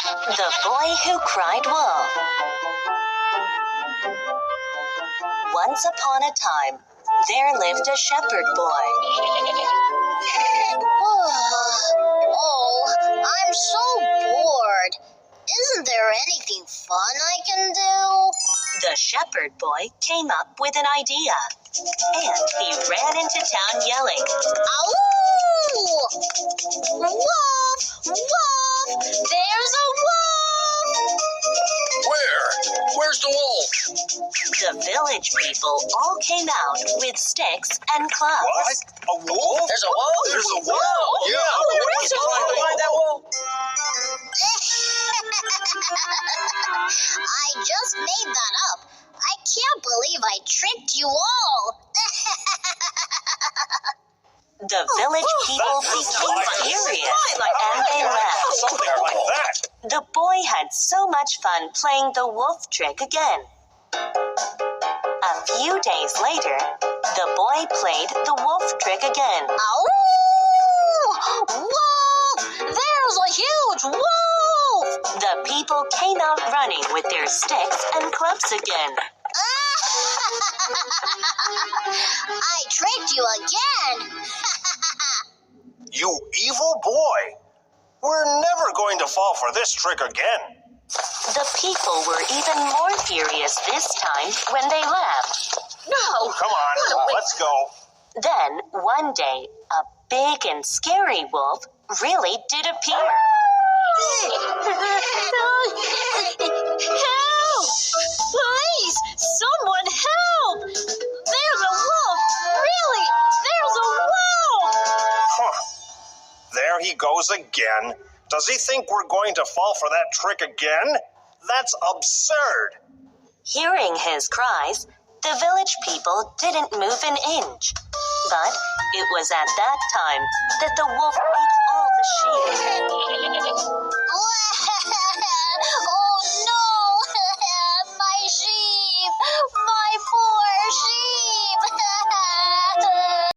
The Boy Who Cried Wolf. Once upon a time, there lived a shepherd boy. Oh, I'm so bored. Isn't there anything fun I can do? The shepherd boy came up with an idea, and he ran into town yelling, Ow! Wolf! Wolf! There's a wolf! Where's the wolf? The village people all came out with sticks and clubs. What? A wolf? There's a wolf? There's a wolf? Yeah. Where's the wolf? Find that wolf. I just made that up. I can't believe I tricked you all. The village people became furious, and they left. Something like that. The boy had so much fun playing the wolf trick again. A few days later, the boy played the wolf trick again. Ow! Wolf! There's a huge wolf! The people came out running with their sticks and clubs again. I tricked you again. You evil boy. We're never going to fall for this trick again. The people were even more furious this time when they left. No. Come on, let's go. Then, one day, a big and scary wolf really did appear. Help! Please, someone help! There's a wolf! Really, there's a wolf! Huh. There he goes again. Does he think we're going to fall for that trick again? That's absurd. Hearing his cries, the village people didn't move an inch. But it was at that time that the wolf ate all the sheep.